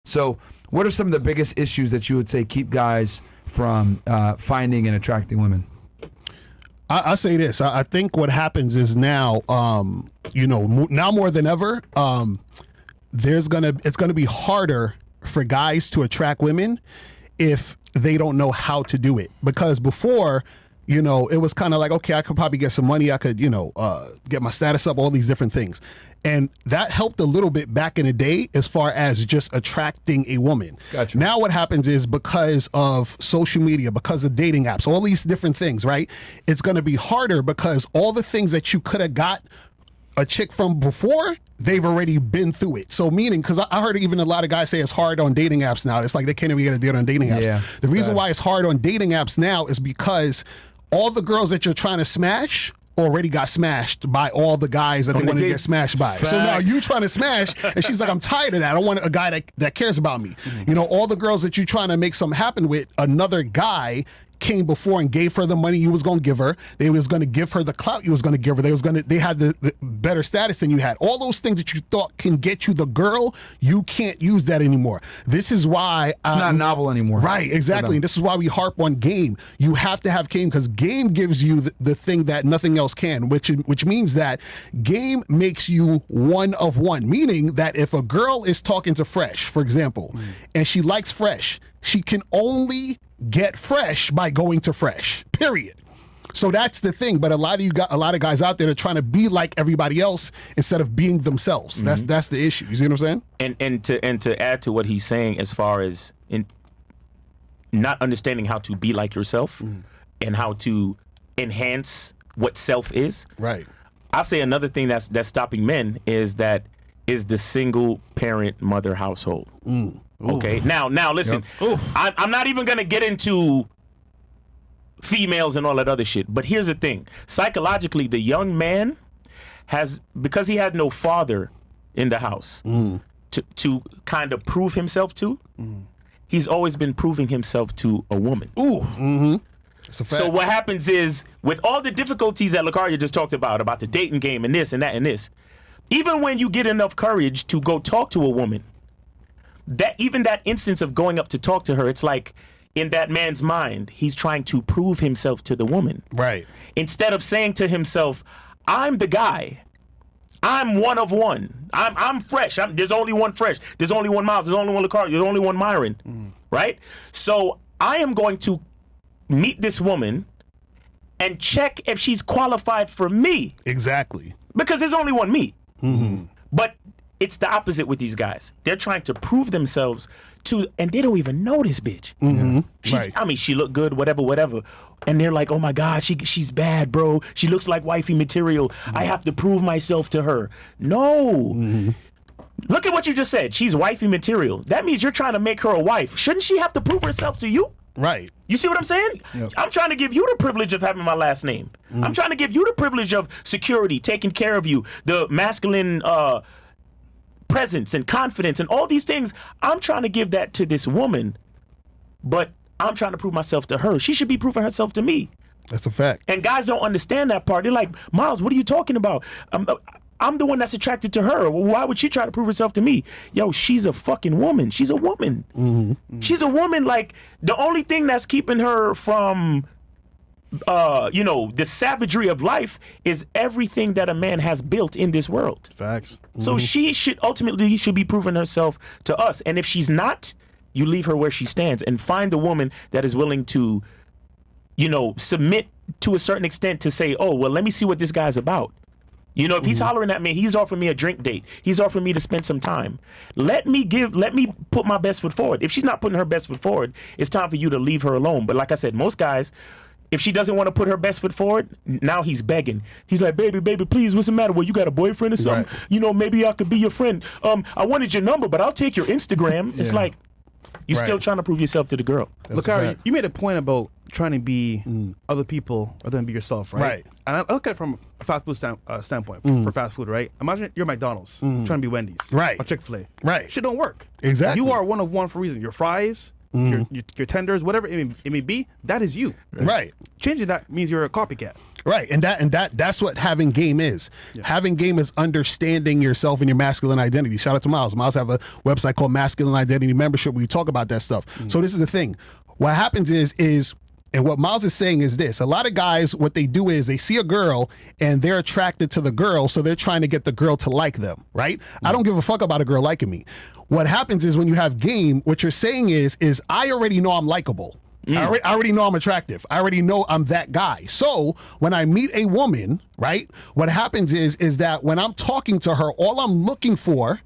So what are some of the biggest issues that you would say keep guys from finding and attracting women? I say this. I think what happens is now, now more than ever, it's gonna be harder for guys to attract women if they don't know how to do it. Because before, it was kind of like, okay, I could probably get some money. I could, get my status up, all these different things. And that helped a little bit back in the day as far as just attracting a woman. Gotcha. Now what happens is because of social media, because of dating apps, all these different things, right? It's going to be harder because all the things that you could have got a chick from before, they've already been through it. So meaning, because I heard even a lot of guys say it's hard on dating apps now. It's like they can't even get a date on dating apps. Yeah, the reason why it's hard on dating apps now is because all the girls that you're trying to smash already got smashed by all the guys that they want to get smashed by. Facts. So now you trying to smash, and she's like, I'm tired of that. I want a guy that cares about me. Mm-hmm. All the girls that you're trying to make something happen with, another guy came before and gave her the money you was going to give her. They was going to give her the clout you was going to give her. They had the better status than you had. All those things that you thought can get you the girl, you can't use that anymore. This is why it's not novel anymore. Right, exactly. And this is why we harp on game. You have to have game because game gives you the thing that nothing else can, which means that game makes you one of one, meaning that if a girl is talking to Fresh, for example, and she likes Fresh, she can only get Fresh by going to Fresh, period. So that's the thing. But a lot of guys out there are trying to be like everybody else instead of being themselves. Mm-hmm. That's the issue. You see what I'm saying? And to add to what he's saying, as far as in not understanding how to be like yourself and how to enhance what self is. Right. I'll say another thing that's stopping men is the single parent mother household. Okay. Now listen. Yep. I'm not even gonna get into females and all that other shit. But here's the thing: psychologically, the young man because he had no father in the house to kind of prove himself to. He's always been proving himself to a woman. Ooh. Mm-hmm. So what happens is, with all the difficulties that Lacaria just talked about the dating game and this and that and this, even when you get enough courage to go talk to a woman, that instance of going up to talk to her, it's like in that man's mind, he's trying to prove himself to the woman. Right. Instead of saying to himself, I'm the guy. I'm one of one. I'm Fresh. There's only one Fresh. There's only one Miles. There's only one Lacaria. There's only one Myron. Right? So I am going to meet this woman and check if she's qualified for me. Exactly. Because there's only one me. Mm-hmm. But it's the opposite with these guys. They're trying to prove themselves and they don't even know this bitch. Mm-hmm. Right. I mean, she looked good, whatever. And they're like, oh my God, she's bad, bro. She looks like wifey material. Mm-hmm. I have to prove myself to her. No. Mm-hmm. Look at what you just said. She's wifey material. That means you're trying to make her a wife. Shouldn't she have to prove herself to you? Right. You see what I'm saying? Yep. I'm trying to give you the privilege of having my last name. I'm trying to give you the privilege of security, taking care of you, the masculine presence and confidence and all these things. I'm trying to give that to this woman, but I'm trying to prove myself to her. She should be proving herself to me. That's a fact. And guys don't understand that part. They're like, Miles, what are you talking about? I'm the one that's attracted to her. Why would she try to prove herself to me? Yo, she's a fucking woman. She's a woman. Mm-hmm. She's a woman. Like, the only thing that's keeping her from the savagery of life is everything that a man has built in this world. Facts. So she should ultimately be proving herself to us. And if she's not, you leave her where she stands and find a woman that is willing to, submit to a certain extent to say, oh, well, let me see what this guy's about. If he's hollering at me, he's offering me a drink date. He's offering me to spend some time. Let me put my best foot forward. If she's not putting her best foot forward, it's time for you to leave her alone. But like I said, most guys, if she doesn't want to put her best foot forward, now he's begging. He's like, baby, please, what's the matter? Well, you got a boyfriend or something? Right. Maybe I could be your friend. I wanted your number, but I'll take your Instagram. It's like, you're still trying to prove yourself to the girl. Look, Ari, you made a point about trying to be other people rather than be yourself, right? Right. And I look at it from a fast food standpoint, for fast food, right? Imagine you're McDonald's trying to be Wendy's. Right. Or Chick-fil-A. Right. Shit don't work. Exactly. You are one of one for a reason. Your fries, your tenders, whatever it may be, that is you. Right. Changing that means you're a copycat. Right, and that's what having game is. Yeah. Having game is understanding yourself and your masculine identity. Shout out to Miles. Miles have a website called Masculine Identity Membership where we talk about that stuff. So this is the thing. What happens is and what Miles is saying is this. A lot of guys, what they do is they see a girl and they're attracted to the girl, so they're trying to get the girl to like them, right? I don't give a fuck about a girl liking me. What happens is when you have game, what you're saying is I already know I'm likable. I already know I'm attractive. I already know I'm that guy. So when I meet a woman, right, what happens is that when I'm talking to her, all I'm looking for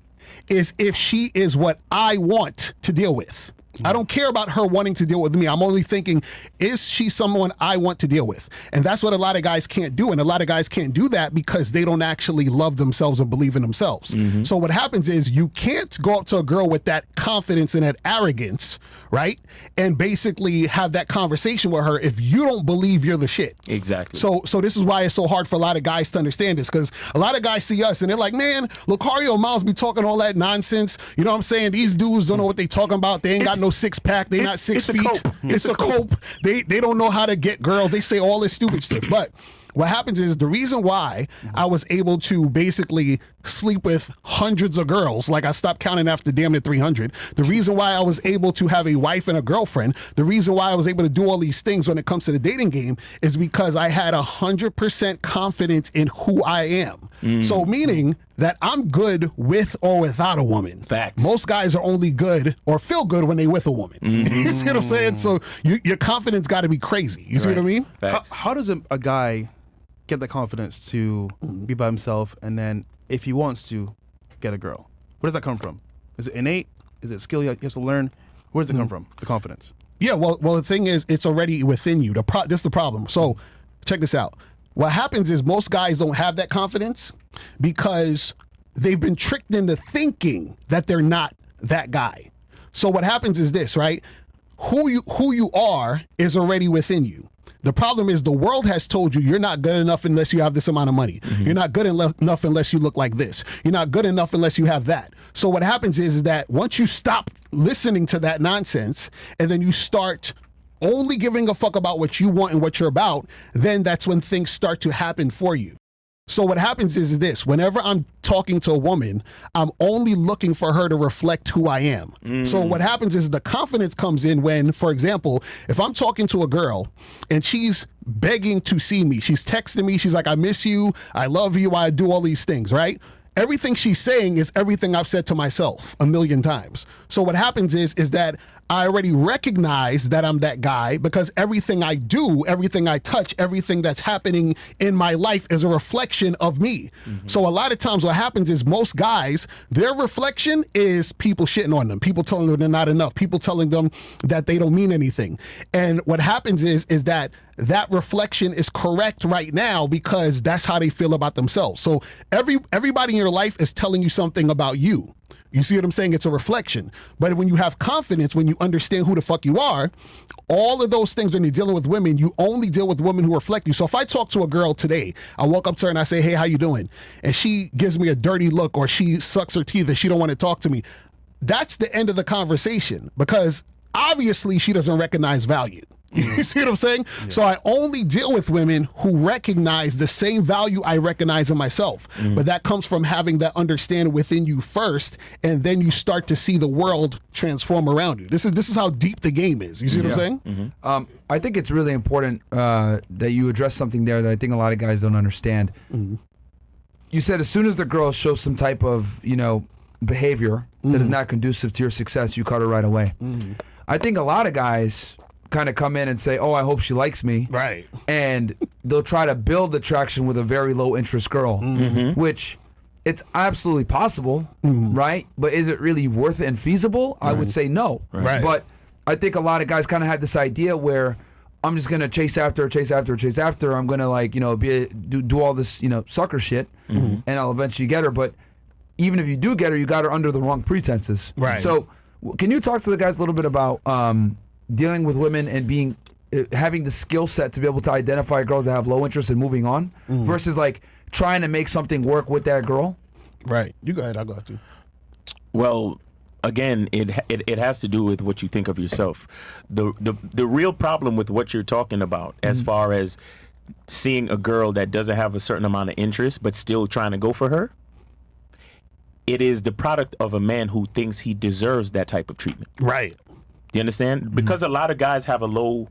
is if she is what I want to deal with. I don't care about her wanting to deal with me. I'm only thinking, is she someone I want to deal with? And that's what a lot of guys can't do. And a lot of guys can't do that because they don't actually love themselves and believe in themselves. So what happens is you can't go up to a girl with that confidence and that arrogance, right? And basically have that conversation with her if you don't believe you're the shit. Exactly. So this is why it's so hard for a lot of guys to understand this, because a lot of guys see us and they're like, man, Lucario and Miles be talking all that nonsense. You know what I'm saying? These dudes don't know what they talking about. They ain't got no six-pack. They not 6 feet. It's a cope. They don't know how to get girls. They say all this stupid stuff. But what happens is the reason why I was able to basically sleep with hundreds of girls, like I stopped counting after damn near 300. The reason why I was able to have a wife and a girlfriend, the reason why I was able to do all these things when it comes to the dating game is because I had 100% confidence in who I am. So meaning that I'm good with or without a woman. Facts. Most guys are only good or feel good when they with a woman. You see what I'm saying? So your confidence got to be crazy. You see what I mean? How does a guy get the confidence to be by himself, and then if he wants to get a girl, where does that come from? Is it innate? Is it a skill you have to learn? Where does it come from? The confidence. Yeah. Well, the thing is, it's already within you. This is the problem. So check this out. What happens is most guys don't have that confidence because they've been tricked into thinking that they're not that guy. So what happens is this, right? Who you are is already within you. The problem is the world has told you you're not good enough unless you have this amount of money. You're not good enough unless you look like this. You're not good enough unless you have that. So what happens is that once you stop listening to that nonsense and then you start only giving a fuck about what you want and what you're about, then that's when things start to happen for you. So what happens is this: whenever I'm talking to a woman, I'm only looking for her to reflect who I am. So what happens is the confidence comes in when, for example, if I'm talking to a girl and she's begging to see me, she's texting me, she's like, I miss you, I love you, I do all these things, right? Everything she's saying is everything I've said to myself 1,000,000 times. So what happens is that I already recognize that I'm that guy because everything I do, everything I touch, everything that's happening in my life is a reflection of me. So a lot of times what happens is most guys, their reflection is people shitting on them, people telling them they're not enough, people telling them that they don't mean anything. And what happens is that reflection is correct right now because that's how they feel about themselves. So everybody in your life is telling you something about you. You see what I'm saying? It's a reflection. But when you have confidence, when you understand who the fuck you are, all of those things, when you're dealing with women, you only deal with women who reflect you. So if I talk to a girl today, I walk up to her and I say, hey, how you doing? And she gives me a dirty look or she sucks her teeth and she don't want to talk to me. That's the end of the conversation because obviously she doesn't recognize value. You see what I'm saying? Yeah. So I only deal with women who recognize the same value I recognize in myself. But that comes from having that understanding within you first, and then you start to see the world transform around you. This is how deep the game is. You see what I'm saying? I think it's really important that you address something there that I think a lot of guys don't understand. You said as soon as the girl shows some type of, behavior that is not conducive to your success, you cut her right away. I think a lot of guys kind of come in and say, oh, I hope she likes me. Right. And they'll try to build attraction with a very low interest girl, which it's absolutely possible, right? But is it really worth it and feasible? I would say no. Right. But I think a lot of guys kind of have this idea where I'm just going to chase after her. I'm going to do all this, sucker shit and I'll eventually get her. But even if you do get her, you got her under the wrong pretenses. Right. So can you talk to the guys a little bit about dealing with women and having the skill set to be able to identify girls that have low interest and moving on versus like trying to make something work with that girl? Right. You go ahead. I'll go after you. Well, again, it has to do with what you think of yourself. The real problem with what you're talking about, as far as seeing a girl that doesn't have a certain amount of interest but still trying to go for her, it is the product of a man who thinks he deserves that type of treatment. Right. Do you understand? Because a lot of guys have a low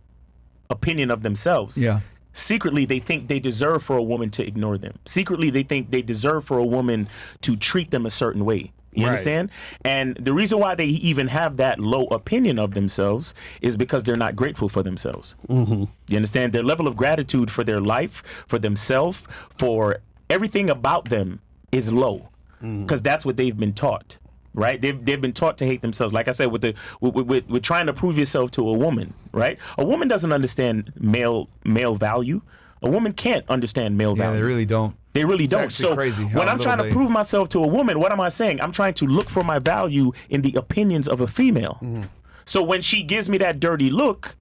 opinion of themselves. Yeah. Secretly, they think they deserve for a woman to ignore them. Secretly, they think they deserve for a woman to treat them a certain way. You understand? And the reason why they even have that low opinion of themselves is because they're not grateful for themselves. You understand? Their level of gratitude for their life, for themselves, for everything about them is low, because that's what they've been taught. Right? They've been taught to hate themselves. Like I said, with trying to prove yourself to a woman, right? A woman doesn't understand male value. A woman can't understand male value. Yeah, they really don't. They really It's don't. actually So crazy how when I'm trying to little prove myself to a woman, what am I saying? I'm trying to look for my value in the opinions of a female. So when she gives me that dirty look,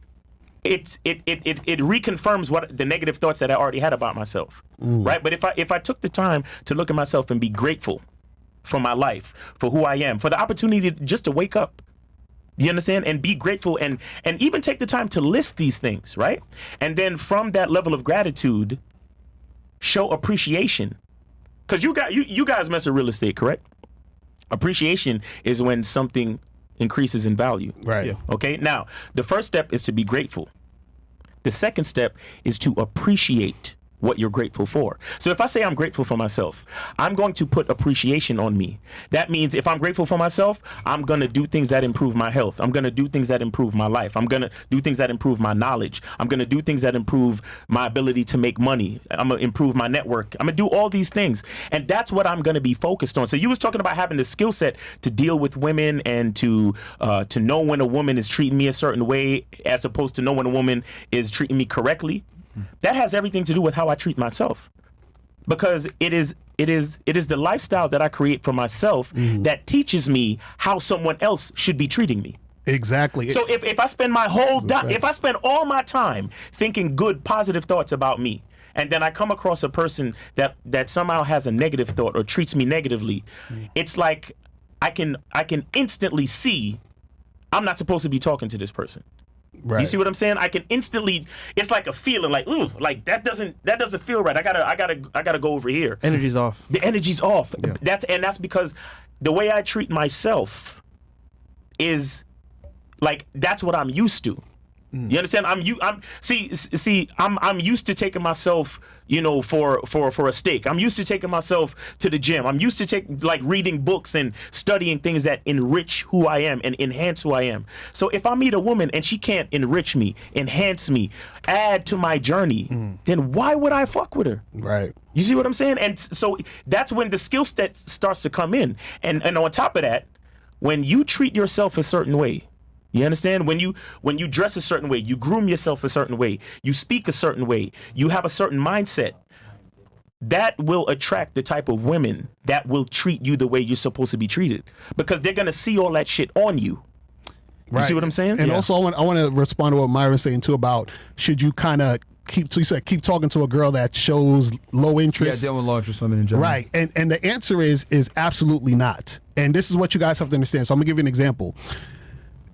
it reconfirms what the negative thoughts that I already had about myself. Right? But if I took the time to look at myself and be grateful for my life, for who I am, for the opportunity just to wake up, you understand, and be grateful, and even take the time to list these things, right? And then from that level of gratitude, show appreciation. Because you guys mess with real estate, correct? Appreciation is when something increases in value. Right. Yeah. Okay, now the first step is to be grateful. The second step is to appreciate what you're grateful for. So if I say I'm grateful for myself, I'm going to put appreciation on me. That means if I'm grateful for myself, I'm going to do things that improve my health. I'm going to do things that improve my life. I'm going to do things that improve my knowledge. I'm going to do things that improve my ability to make money. I'm going to improve my network. I'm going to do all these things. And that's what I'm going to be focused on. So you was talking about having the skill set to deal with women and to know when a woman is treating me a certain way as opposed to know when a woman is treating me correctly. That has everything to do with how I treat myself, because it is the lifestyle that I create for myself that teaches me how someone else should be treating me. Exactly. So if I spend my whole if I spend all my time thinking good, positive thoughts about me, and then I come across a person that somehow has a negative thought or treats me negatively, it's like I can instantly see I'm not supposed to be talking to this person. Right. You see what I'm saying? I can instantly. It's like a feeling, like ooh, like that doesn't feel right. I gotta go over here. Energy's off. The energy's off. Yeah. That's because the way I treat myself is like that's what I'm used to. You understand? I'm used to taking myself, for a steak. I'm used to taking myself to the gym. I'm used to reading books and studying things that enrich who I am and enhance who I am. So if I meet a woman and she can't enrich me, enhance me, add to my journey, then why would I fuck with her? Right. You see what I'm saying? And so that's when the skill set starts to come in. And on top of that, when you treat yourself a certain way, you understand? When you dress a certain way, you groom yourself a certain way, you speak a certain way, you have a certain mindset, that will attract the type of women that will treat you the way you're supposed to be treated, because they're going to see all that shit on you. You see what I'm saying? And also I want to respond to what Myron's saying too about should you kind of keep talking to a girl that shows low interest. Yeah, dealing with low interest women in general. Right. And the answer is absolutely not. And this is what you guys have to understand. So I'm gonna give you an example.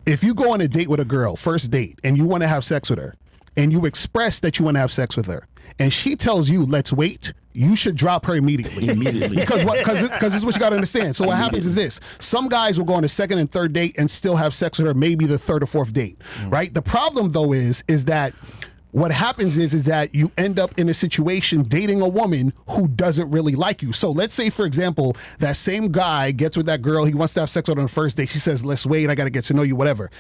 If you go on a date with a girl, first date, and you want to have sex with her, and you express that you want to have sex with her, and she tells you, let's wait, you should drop her immediately. Because this is what you got to understand. So what happens is this. Some guys will go on a second and third date and still have sex with her, maybe the third or fourth date, right? The problem, though, is that what happens is that you end up in a situation dating a woman who doesn't really like you. So let's say, for example, that same guy gets with that girl. He wants to have sex with her on the first date. She says, let's wait. I got to get to know you, whatever.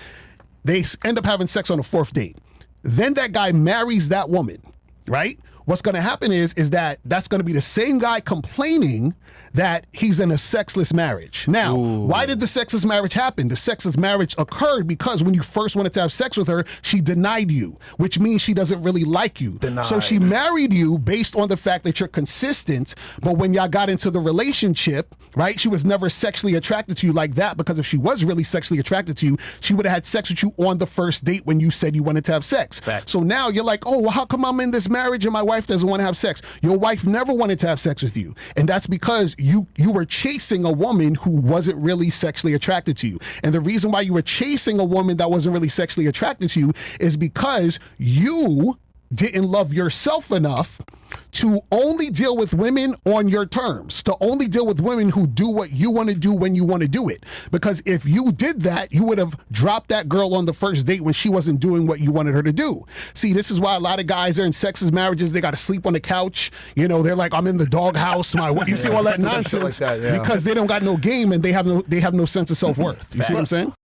They end up having sex on the fourth date. Then that guy marries that woman, right? What's going to happen is that that's going to be the same guy complaining that he's in a sexless marriage. Now, why did the sexless marriage happen? The sexless marriage occurred because when you first wanted to have sex with her, she denied you, which means she doesn't really like you. So she married you based on the fact that you're consistent, but when y'all got into the relationship, right, she was never sexually attracted to you like that, because if she was really sexually attracted to you, she would have had sex with you on the first date when you said you wanted to have sex. So now you're like, oh, well, how come I'm in this marriage and my wife doesn't want to have sex? Your wife never wanted to have sex with you, and that's because you were chasing a woman who wasn't really sexually attracted to you. And the reason why you were chasing a woman that wasn't really sexually attracted to you is because you didn't love yourself enough to only deal with women on your terms, to only deal with women who do what you want to do when you want to do it. Because if you did that, you would have dropped that girl on the first date when she wasn't doing what you wanted her to do. See, this is why a lot of guys are in sexist marriages. They got to sleep on the couch. You know, they're like, I'm in the doghouse. You see all that nonsense like that, yeah. because they don't got no game and they have no sense of self-worth. You see what I'm saying?